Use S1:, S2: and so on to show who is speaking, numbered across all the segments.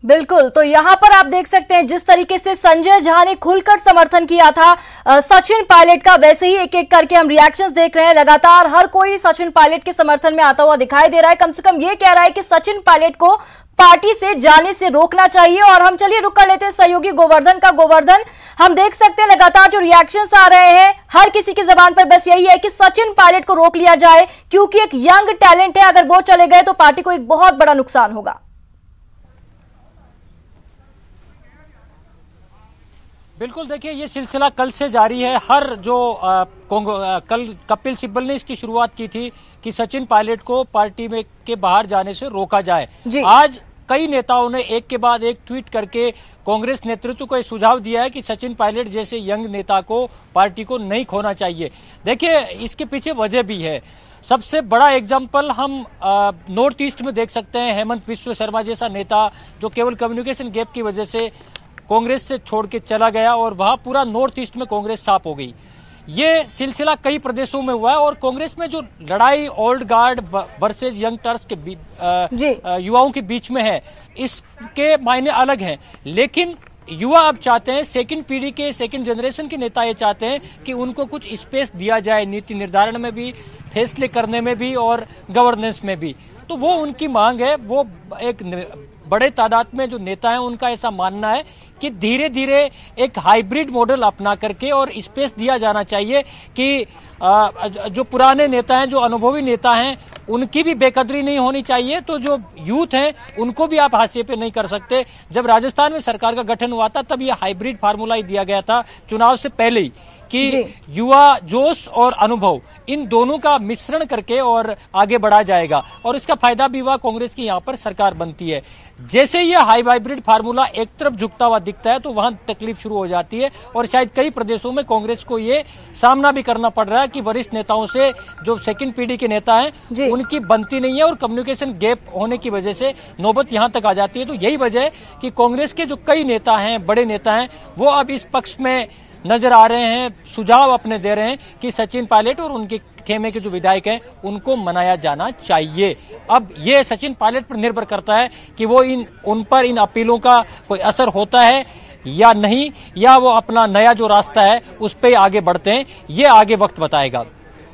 S1: बिल्कुल, तो यहाँ पर आप देख सकते हैं जिस तरीके से संजय झा ने खुलकर समर्थन किया था सचिन पायलट का, वैसे ही एक एक करके हम रिएक्शंस देख रहे हैं। लगातार हर कोई सचिन पायलट के समर्थन में आता हुआ दिखाई दे रहा है। कम से कम ये कह रहा है कि सचिन पायलट को पार्टी से जाने से रोकना चाहिए। और हम चलिए रुक कर लेते हैं सहयोगी गोवर्धन का। गोवर्धन, हम देख सकते हैं लगातार जो रिएक्शंस आ रहे हैं, हर किसी की जबान पर बस यही है कि सचिन पायलट को रोक लिया जाए, क्योंकि एक यंग टैलेंट है। अगर वो चले गए तो पार्टी को एक बहुत बड़ा नुकसान होगा।
S2: बिल्कुल, देखिए ये सिलसिला कल से जारी है। हर जो कल कपिल सिब्बल ने इसकी शुरुआत की थी कि सचिन पायलट को पार्टी में के बाहर जाने से रोका जाए। आज कई नेताओं ने एक के बाद एक ट्वीट करके कांग्रेस नेतृत्व को यह सुझाव दिया है कि सचिन पायलट जैसे यंग नेता को पार्टी को नहीं खोना चाहिए। देखिए इसके पीछे वजह भी है। सबसे बड़ा एग्जाम्पल हम नॉर्थ ईस्ट में देख सकते हैं। हेमंत बिस्वा शर्मा जैसा नेता जो केवल कम्युनिकेशन गैप की वजह से कांग्रेस से छोड़ के चला गया और वहां पूरा नॉर्थ ईस्ट में कांग्रेस साफ हो गई। ये सिलसिला कई प्रदेशों में हुआ है और कांग्रेस में जो लड़ाई ओल्ड गार्ड वर्सेस यंगस्टर्स के युवाओं के बीच में है, इसके मायने अलग हैं। लेकिन युवा अब चाहते हैं, सेकंड पीढ़ी के सेकंड जनरेशन के नेता ये चाहते हैं कि उनको कुछ स्पेस दिया जाए, नीति निर्धारण में भी, फैसले करने में भी और गवर्नेंस में भी। तो वो उनकी मांग है। वो एक बड़े तादाद में जो नेता हैं उनका ऐसा मानना है कि धीरे धीरे एक हाइब्रिड मॉडल अपना करके और स्पेस दिया जाना चाहिए कि जो पुराने नेता हैं, जो अनुभवी नेता हैं, उनकी भी बेकदरी नहीं होनी चाहिए। तो जो यूथ हैं उनको भी आप हाशिए पे नहीं कर सकते। जब राजस्थान में सरकार का गठन हुआ था तब ये हाइब्रिड फार्मूला ही दिया गया था चुनाव से पहले ही कि युवा जोश और अनुभव इन दोनों का मिश्रण करके और आगे बढ़ा जाएगा और इसका फायदा भी हुआ। कांग्रेस की यहाँ पर सरकार बनती है। जैसे ये हाइब्रिड फार्मूला एक तरफ झुकता हुआ दिखता है तो वहां तकलीफ शुरू हो जाती है और शायद कई प्रदेशों में कांग्रेस को ये सामना भी करना पड़ रहा है कि वरिष्ठ नेताओं से जो सेकंड पीढ़ी के नेता हैं उनकी बनती नहीं है और कम्युनिकेशन गैप होने की वजह से नौबत यहां तक आ जाती है। तो यही वजह है कि कांग्रेस के जो कई नेता हैं, बड़े नेता हैं, वो अब इस पक्ष में नजर आ रहे हैं, सुझाव अपने दे रहे हैं कि सचिन पायलट और उनके खेमे के जो विधायक हैं उनको मनाया जाना चाहिए। अब ये सचिन पायलट पर निर्भर करता है कि वो उन पर इन अपीलों का कोई असर होता है या नहीं, या वो अपना नया जो रास्ता है उस पर आगे बढ़ते हैं। ये आगे वक्त बताएगा।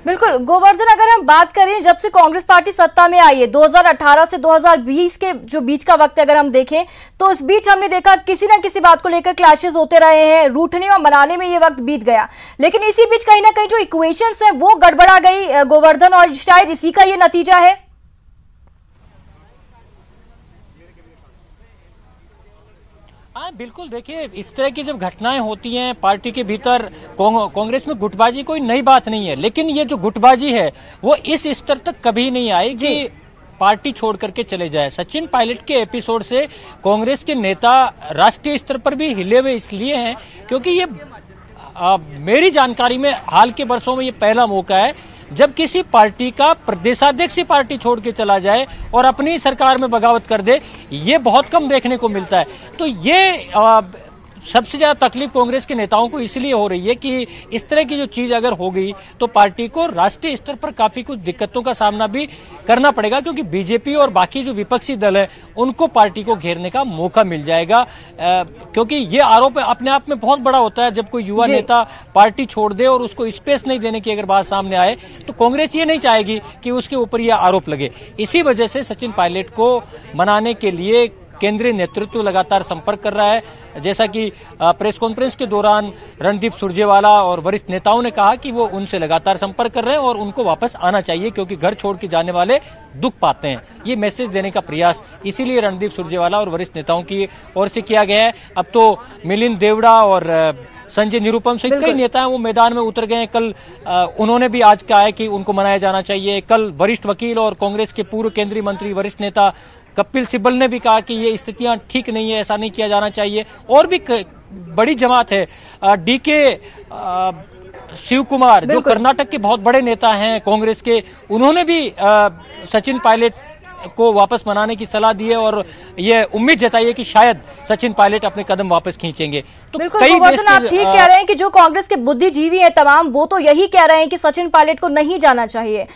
S1: बिल्कुल गोवर्धन, अगर हम बात करें जब से कांग्रेस पार्टी सत्ता में आई है 2018 से 2020 के जो बीच का वक्त अगर हम देखें तो इस बीच हमने देखा किसी न किसी बात को लेकर क्लैशेस होते रहे हैं। रूठने और मनाने में ये वक्त बीत गया, लेकिन इसी बीच कहीं ना कहीं जो इक्वेशंस हैं वो गड़बड़ा गई गोवर्धन, और शायद इसी का ये नतीजा है।
S2: हाँ बिल्कुल, देखिए इस तरह की जब घटनाएं होती हैं पार्टी के भीतर, कांग्रेस में गुटबाजी कोई नई बात नहीं है, लेकिन ये जो गुटबाजी है वो इस स्तर तक कभी नहीं आई कि पार्टी छोड़ करके चले जाए। सचिन पायलट के एपिसोड से कांग्रेस के नेता राष्ट्रीय स्तर पर भी हिले हुए इसलिए हैं क्योंकि ये मेरी जानकारी में हाल के वर्षों में ये पहला मौका है जब किसी पार्टी का प्रदेशाध्यक्ष पार्टी छोड़ के चला जाए और अपनी सरकार में बगावत कर दे। ये बहुत कम देखने को मिलता है। तो ये सबसे ज्यादा तकलीफ कांग्रेस के नेताओं को इसलिए हो रही है कि इस तरह की जो चीज अगर हो गई तो पार्टी को राष्ट्रीय स्तर पर काफी कुछ दिक्कतों का सामना भी करना पड़ेगा, क्योंकि बीजेपी और बाकी जो विपक्षी दल है उनको पार्टी को घेरने का मौका मिल जाएगा। क्योंकि ये आरोप अपने आप में बहुत बड़ा होता है जब कोई युवा नेता पार्टी छोड़ दे और उसको स्पेस नहीं देने की अगर बात सामने आए तो कांग्रेस ये नहीं चाहेगी कि उसके ऊपर यह आरोप लगे। इसी वजह से सचिन पायलट को मनाने के लिए केंद्रीय नेतृत्व लगातार संपर्क कर रहा है। जैसा कि प्रेस कॉन्फ्रेंस के दौरान रणदीप सुरजेवाला और वरिष्ठ नेताओं ने कहा कि वो उनसे लगातार संपर्क कर रहे हैं और उनको वापस आना चाहिए क्योंकि घर छोड़ के जाने वाले दुख पाते हैं। ये मैसेज देने का प्रयास इसीलिए रणदीप सुरजेवाला और वरिष्ठ नेताओं की ओर से किया गया है। अब तो मिलिंद देवड़ा और संजय निरुपम सहित कई नेता हैं वो मैदान में उतर गए हैं। कल उन्होंने भी आज कहा है कि उनको मनाया जाना चाहिए। कल वरिष्ठ वकील और कांग्रेस के पूर्व केंद्रीय मंत्री वरिष्ठ नेता कपिल सिब्बल ने भी कहा कि ये स्थितियां ठीक नहीं है, ऐसा नहीं किया जाना चाहिए। और भी बड़ी जमात है, डीके शिव कुमार जो कर्नाटक के बहुत बड़े नेता हैं कांग्रेस के, उन्होंने भी सचिन पायलट को वापस मनाने की सलाह दी है और ये उम्मीद जताई है कि शायद सचिन पायलट अपने कदम वापस खींचेंगे। तो
S1: बिल्कुल गोवर्धन, आप ठीक कह रहे हैं कि जो कांग्रेस के बुद्धिजीवी हैं तमाम, वो तो यही कह रहे हैं कि सचिन पायलट को नहीं जाना चाहिए।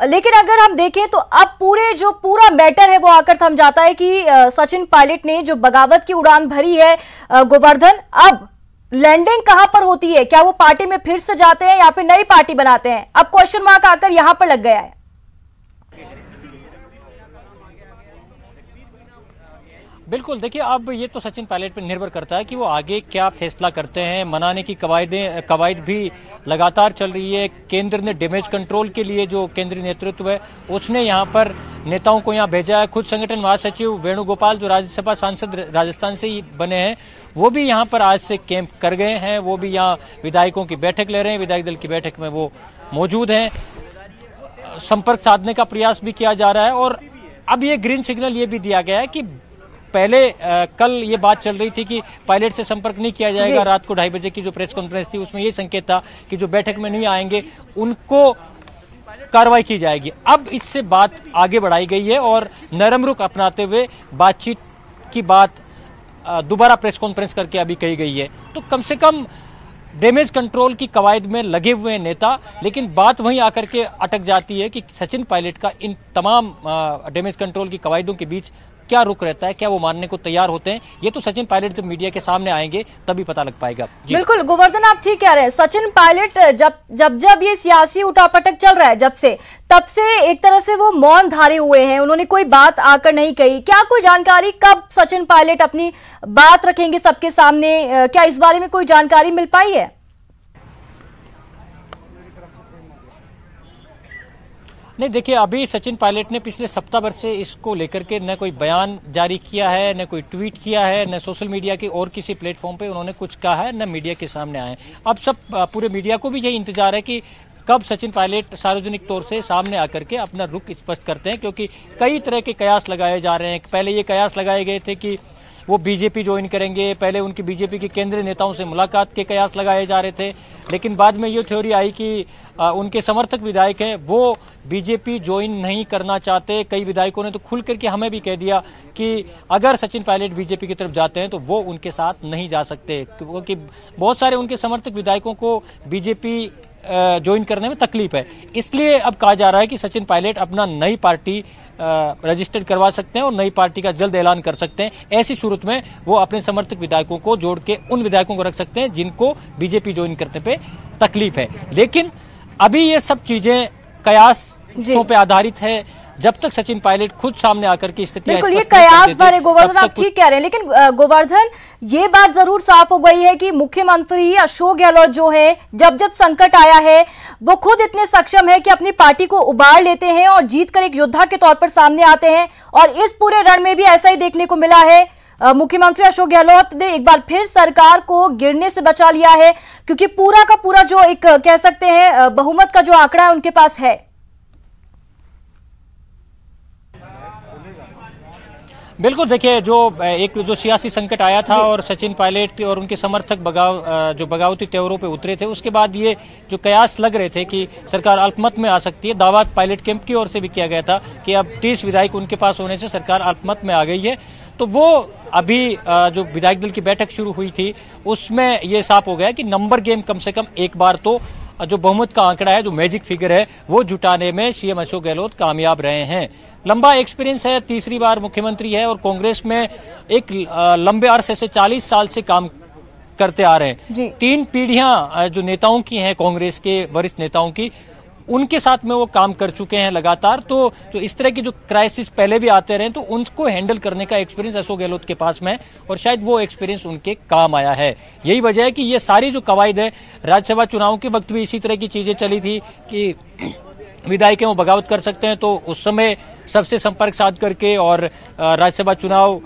S1: लेकिन अगर हम देखें तो अब पूरा मैटर है वो आकर थम जाता है कि सचिन पायलट ने जो बगावत की उड़ान भरी है गोवर्धन, अब लैंडिंग कहां पर होती है? क्या वो पार्टी में फिर से जाते हैं या फिर नई पार्टी बनाते हैं? अब क्वेश्चन मार्क आकर यहां पर लग गया है।
S2: बिल्कुल, देखिए अब ये तो सचिन पायलट पर निर्भर करता है कि वो आगे क्या फैसला करते हैं। मनाने की कवायद भी लगातार चल रही है। केंद्र ने डैमेज कंट्रोल के लिए जो केंद्रीय नेतृत्व है उसने यहाँ पर नेताओं को यहाँ भेजा है। खुद संगठन महासचिव वेणुगोपाल जो राज्यसभा सांसद राजस्थान से ही बने हैं, वो भी यहाँ पर आज से कैंप कर गए हैं। वो भी यहाँ विधायकों की बैठक ले रहे हैं, विधायक दल की बैठक में वो मौजूद हैं। संपर्क साधने का प्रयास भी किया जा रहा है और अब ये ग्रीन सिग्नल ये भी दिया गया है कि पहले कल ये बात चल रही थी कि पायलट से संपर्क नहीं किया जाएगा। रात को 2:30 बजे की जो प्रेस कॉन्फ्रेंस थी उसमें ये संकेत था कि जो बैठक में नहीं आएंगे उनको कार्रवाई की जाएगी। अब इससे बात आगे बढ़ाई गई है और नरम रुख अपनाते हुए बातचीत की बात दोबारा प्रेस कॉन्फ्रेंस करके अभी कही गई है। तो कम से कम डैमेज कंट्रोल की कवायद में लगे हुए हैं नेता, लेकिन बात वहीं आकर के अटक जाती है कि सचिन पायलट का इन तमाम डैमेज कंट्रोल की कवायदों के बीच क्या रुख रहता है, क्या वो मानने को तैयार होते हैं। ये तो सचिन पायलट जब मीडिया के सामने आएंगे तभी पता लग पाएगा।
S1: बिल्कुल गोवर्धन, आप ठीक कह रहे हैं। सचिन पायलट जब ये सियासी उठापटक चल रहा है तब से एक तरह से वो मौन धारे हुए हैं, उन्होंने कोई बात आकर नहीं कही। क्या कोई जानकारी कब सचिन पायलट अपनी बात रखेंगे सबके सामने? क्या इस बारे में कोई जानकारी मिल पाई है?
S2: नहीं, देखिए अभी सचिन पायलट ने पिछले सप्ताह भर से इसको लेकर के न कोई बयान जारी किया है, न कोई ट्वीट किया है, न सोशल मीडिया के और किसी प्लेटफॉर्म पे उन्होंने कुछ कहा है, न मीडिया के सामने आए। अब सब पूरे मीडिया को भी यही इंतजार है कि कब सचिन पायलट सार्वजनिक तौर से सामने आकर के अपना रुख स्पष्ट करते हैं, क्योंकि कई तरह के कयास लगाए जा रहे हैं। पहले ये कयास लगाए गए थे कि वो बीजेपी ज्वाइन करेंगे, पहले उनकी बीजेपी के केंद्रीय नेताओं से मुलाकात के कयास लगाए जा रहे थे, लेकिन बाद में ये थ्योरी आई कि उनके समर्थक विधायक हैं वो बीजेपी ज्वाइन नहीं करना चाहते। कई विधायकों ने तो खुल करके हमें भी कह दिया कि अगर सचिन पायलट बीजेपी की तरफ जाते हैं तो वो उनके साथ नहीं जा सकते, क्योंकि बहुत सारे उनके समर्थक विधायकों को बीजेपी ज्वाइन करने में तकलीफ है। इसलिए अब कहा जा रहा है कि सचिन पायलट अपना नई पार्टी रजिस्टर्ड करवा सकते हैं और नई पार्टी का जल्द ऐलान कर सकते हैं। ऐसी सूरत में वो अपने समर्थक विधायकों को जोड़ के उन विधायकों को रख सकते हैं जिनको बीजेपी ज्वाइन करने पे तकलीफ है। लेकिन अभी ये सब चीजें कयासों पे आधारित है। जब तक सचिन पायलट खुद सामने आकर की स्थिति
S1: बिल्कुल ये कयास भरे गोवर्धन, आप ठीक कह रहे हैं। लेकिन गोवर्धन, ये बात जरूर साफ हो गई है कि मुख्यमंत्री अशोक गहलोत जो है जब संकट आया है वो खुद इतने सक्षम है कि अपनी पार्टी को उबार लेते हैं और जीतकर एक योद्धा के तौर पर सामने आते हैं। और इस पूरे रण में भी ऐसा ही देखने को मिला है। मुख्यमंत्री अशोक गहलोत ने एक बार फिर सरकार को गिरने से बचा लिया है, क्योंकि पूरा का पूरा जो एक कह सकते हैं बहुमत का जो आंकड़ा है उनके पास है।
S2: बिल्कुल, देखिए जो सियासी संकट आया था और सचिन पायलट और उनके समर्थक जो बगावती तेवरों पे उतरे थे, उसके बाद ये जो कयास लग रहे थे कि सरकार अल्पमत में आ सकती है। दावा पायलट कैंप की ओर से भी किया गया था कि अब 30 विधायक उनके पास होने से सरकार अल्पमत में आ गई है। तो वो अभी जो विधायक दल की बैठक शुरू हुई थी उसमें ये साफ हो गया कि नंबर गेम कम से कम एक बार तो जो बहुमत का आंकड़ा है, जो मैजिक फिगर है, वो जुटाने में सीएम अशोक गहलोत कामयाब रहे हैं। लंबा एक्सपीरियंस है, तीसरी बार मुख्यमंत्री है और कांग्रेस में एक लंबे अरसे से 40 साल से काम करते आ रहे हैं। 3 पीढ़ियां जो नेताओं की हैं, कांग्रेस के वरिष्ठ नेताओं की, उनके साथ में वो काम कर चुके हैं लगातार। तो जो इस तरह की जो क्राइसिस पहले भी आते रहे तो उनको हैंडल करने का एक्सपीरियंस अशोक गहलोत के पास में है और शायद वो एक्सपीरियंस उनके काम आया है। यही वजह है कि ये सारी जो कवायद है, राज्यसभा चुनाव के वक्त भी इसी तरह की चीजें चली थी कि विधायक वो बगावत कर सकते हैं, तो उस समय सबसे संपर्क साध करके और राज्यसभा चुनाव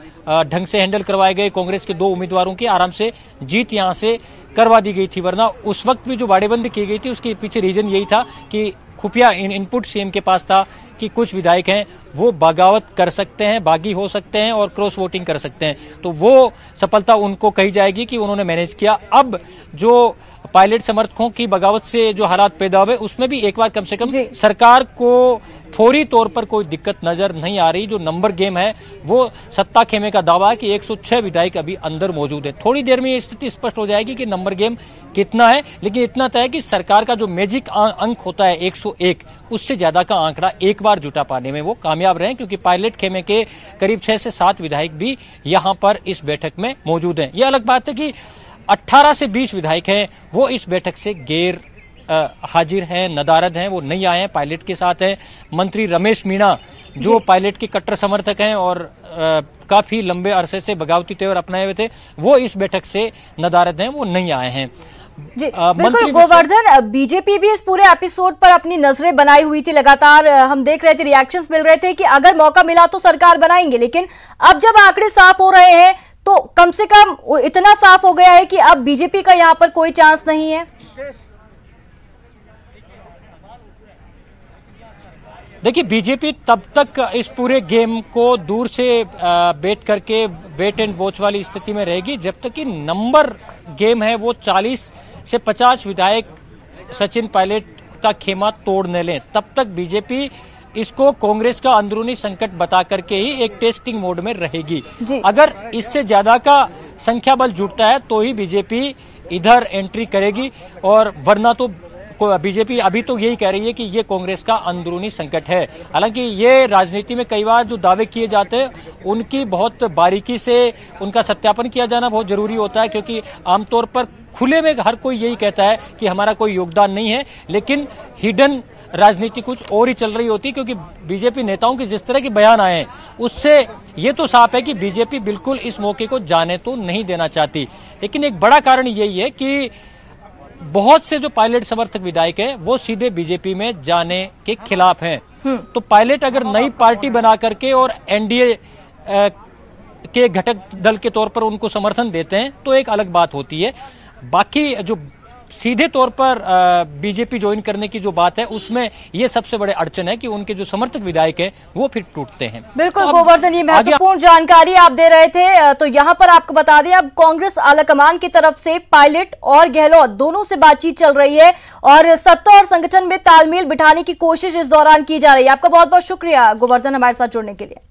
S2: ढंग से हैंडल करवाए गए। कांग्रेस के 2 उम्मीदवारों की आराम से जीत यहां से करवा दी गई थी, वरना उस वक्त भी जो बाड़ेबंदी की गई थी उसके पीछे रीजन यही था कि खुफिया इनपुट सीएम के पास था कि कुछ विधायक हैं वो बगावत कर सकते हैं, बागी हो सकते हैं और क्रॉस वोटिंग कर सकते हैं। तो वो सफलता उनको कही जाएगी कि उन्होंने मैनेज किया। अब जो पायलट समर्थकों की बगावत से जो हालात पैदा हुए उसमें भी एक बार कम से कम सरकार को फौरी तौर पर कोई दिक्कत नजर नहीं आ रही। जो नंबर गेम है वो सत्ता खेमे का दावा है कि 106 विधायक अभी अंदर मौजूद है। थोड़ी देर में ये स्थिति स्पष्ट हो जाएगी कि नंबर गेम कितना है, लेकिन इतना तय है कि सरकार का जो मैजिक अंक होता है 101, उससे ज्यादा का आंकड़ा एक बार जुटा पाने में वो कामयाब रहे, क्योंकि पायलट खेमे के करीब 6 से 7 विधायक भी यहाँ पर इस बैठक में मौजूद हैं। ये अलग बात है कि 18 से 20 विधायक हैं वो इस बैठक से गैर हाजिर हैं, नदारद हैं, वो नहीं आए हैं, पायलट के साथ हैं। मंत्री रमेश मीणा जो पायलट के कट्टर समर्थक हैं और काफी लंबे अरसे से बगावती तेवर अपनाए हुए थे, वो इस बैठक से नदारद हैं, वो नहीं आए हैं।
S1: जी बिल्कुल गोवर्धन, बीजेपी भी इस पूरे एपिसोड पर अपनी नजरें बनाई हुई थी। लगातार हम देख रहे थे, रिएक्शंस मिल रहे थे कि अगर मौका मिला तो सरकार बनाएंगे, लेकिन अब जब आंकड़े साफ हो रहे हैं तो कम से कम इतना साफ हो गया है कि अब बीजेपी का यहाँ पर कोई चांस नहीं है।
S2: देखिए, बीजेपी तब तक इस पूरे गेम को दूर से बैठ करके वेट एंड वॉच वाली स्थिति में रहेगी जब तक कि नंबर गेम है वो 40 से 50 विधायक सचिन पायलट का खेमा तोड़ न लें। तब तक बीजेपी इसको कांग्रेस का अंदरूनी संकट बता करके ही एक टेस्टिंग मोड में रहेगी। अगर इससे ज्यादा का संख्या बल जुटता है तो ही बीजेपी इधर एंट्री करेगी, और वरना तो बीजेपी अभी तो यही कह रही है कि ये कांग्रेस का अंदरूनी संकट है। हालांकि ये राजनीति में कई बार जो दावे किए जाते हैं उनकी बहुत बारीकी से उनका सत्यापन किया जाना बहुत जरूरी होता है, क्योंकि आमतौर पर खुले में हर कोई यही कहता है कि हमारा कोई योगदान नहीं है, लेकिन हिडन राजनीति कुछ और ही चल रही होती है। क्योंकि बीजेपी नेताओं के जिस तरह के बयान आए हैं उससे ये तो साफ है कि बीजेपी बिल्कुल इस मौके को जाने तो नहीं देना चाहती। लेकिन एक बड़ा कारण यही है कि बहुत से जो पायलट समर्थक विधायक हैं वो सीधे बीजेपी में जाने के खिलाफ हैं। तो पायलट अगर नई पार्टी बना करके और एनडीए के घटक दल के तौर पर उनको समर्थन देते हैं तो एक अलग बात होती है। बाकी जो सीधे तौर पर बीजेपी ज्वाइन करने की जो बात है उसमें ये सबसे बड़े अड़चन है कि उनके जो समर्थक विधायक हैं वो फिर टूटते हैं।
S1: बिल्कुल गोवर्धन, ये महत्वपूर्ण जानकारी आप दे रहे थे। तो यहाँ पर आपको बता दें, अब कांग्रेस आलाकमान की तरफ से पायलट और गहलोत दोनों से बातचीत चल रही है और सत्ता और संगठन में तालमेल बिठाने की कोशिश इस दौरान की जा रही है। आपका बहुत बहुत शुक्रिया गोवर्धन हमारे साथ जुड़ने के लिए।